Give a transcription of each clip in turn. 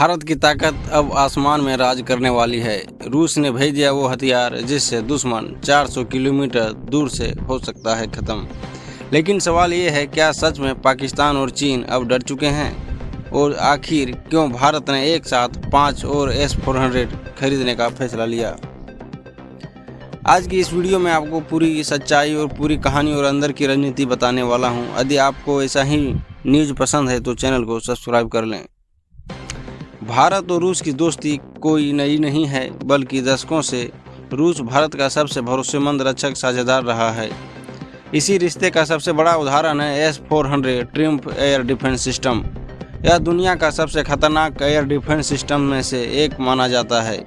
भारत की ताकत अब आसमान में राज करने वाली है। रूस ने भेज दिया वो हथियार जिससे दुश्मन 400 किलोमीटर दूर से हो सकता है खत्म। लेकिन सवाल ये है, क्या सच में पाकिस्तान और चीन अब डर चुके हैं? और आखिर क्यों भारत ने एक साथ 5 और S-400 खरीदने का फैसला लिया? आज की इस वीडियो में आपको पूरी सच्चाई और पूरी कहानी और अंदर की रणनीति बताने वाला हूं। यदि आपको ऐसा ही न्यूज़ पसंद है तो चैनल को सब्सक्राइब कर लें। भारत और रूस की दोस्ती कोई नई नहीं है, बल्कि दशकों से रूस भारत का सबसे भरोसेमंद रक्षक साझेदार रहा है। इसी रिश्ते का सबसे बड़ा उदाहरण है S-400 triumph air defence system. यह दुनिया का सबसे खतरनाक एयर डिफेंस सिस्टम में से एक माना जाता है,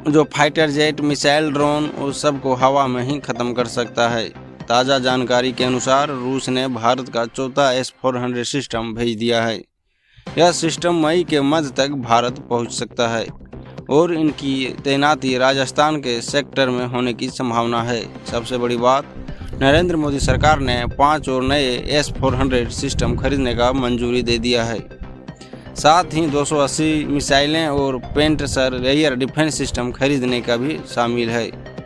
जो फाइटर जेट, मिसाइल, ड्रोन और सबको हवा में ही खत्म कर सकता है। ताज़ा जानकारी के अनुसार रूस ने भारत का चौथा S-400 सिस्टम भेज दिया है। यह सिस्टम मई के मध्य तक भारत पहुंच सकता है और इनकी तैनाती राजस्थान के सेक्टर में होने की संभावना है। सबसे बड़ी बात, नरेंद्र मोदी सरकार ने 5 और नए S-400 सिस्टम खरीदने का मंजूरी दे दिया है। साथ ही 280 मिसाइलें और पेंटसर एयर डिफेंस सिस्टम खरीदने का भी शामिल है।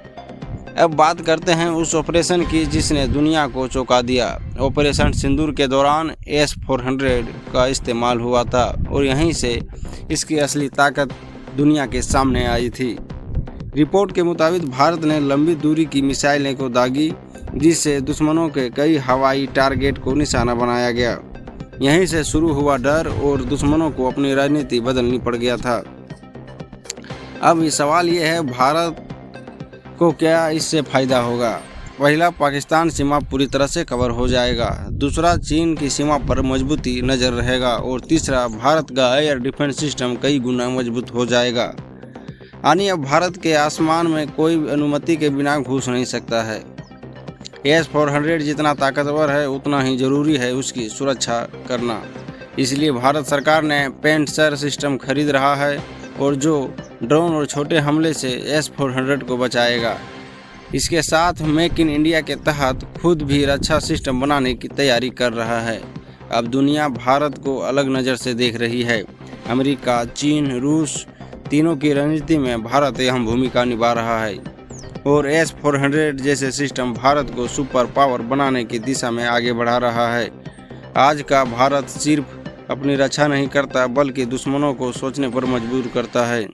अब बात करते हैं उस ऑपरेशन की जिसने दुनिया को चौंका दिया। ऑपरेशन सिंदूर के दौरान S-400 का इस्तेमाल हुआ था और यहीं से इसकी असली ताकत दुनिया के सामने आई थी। रिपोर्ट के मुताबिक भारत ने लंबी दूरी की मिसाइलें को दागी, जिससे दुश्मनों के कई हवाई टारगेट को निशाना बनाया गया। यहीं से शुरू हुआ डर और दुश्मनों को अपनी रणनीति बदलनी पड़ गया था। अब सवाल ये है, भारत को क्या इससे फायदा होगा? पहला, पाकिस्तान सीमा पूरी तरह से कवर हो जाएगा। दूसरा, चीन की सीमा पर मजबूती नजर रहेगा। और तीसरा, भारत का एयर डिफेंस सिस्टम कई गुना मजबूत हो जाएगा। यानी अब भारत के आसमान में कोई अनुमति के बिना घुस नहीं सकता है। S-400 जितना ताकतवर है, उतना ही जरूरी है उसकी सुरक्षा करना। इसलिए भारत सरकार ने पेंटसर सिस्टम खरीद रहा है, और जो ड्रोन और छोटे हमले से S-400 को बचाएगा। इसके साथ मेक इन इंडिया के तहत खुद भी रक्षा सिस्टम बनाने की तैयारी कर रहा है। अब दुनिया भारत को अलग नज़र से देख रही है। अमेरिका, चीन, रूस तीनों की रणनीति में भारत अहम भूमिका निभा रहा है, और S-400 जैसे सिस्टम भारत को सुपर पावर बनाने की दिशा में आगे बढ़ा रहा है। आज का भारत सिर्फ अपनी रक्षा नहीं करता, बल्कि दुश्मनों को सोचने पर मजबूर करता है।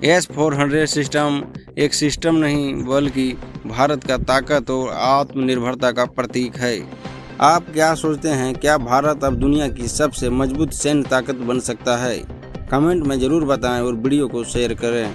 S-400 सिस्टम एक सिस्टम नहीं, बल्कि भारत का ताकत और आत्मनिर्भरता का प्रतीक है। आप क्या सोचते हैं, क्या भारत अब दुनिया की सबसे मजबूत सैन्य ताकत बन सकता है? कमेंट में ज़रूर बताएं और वीडियो को शेयर करें।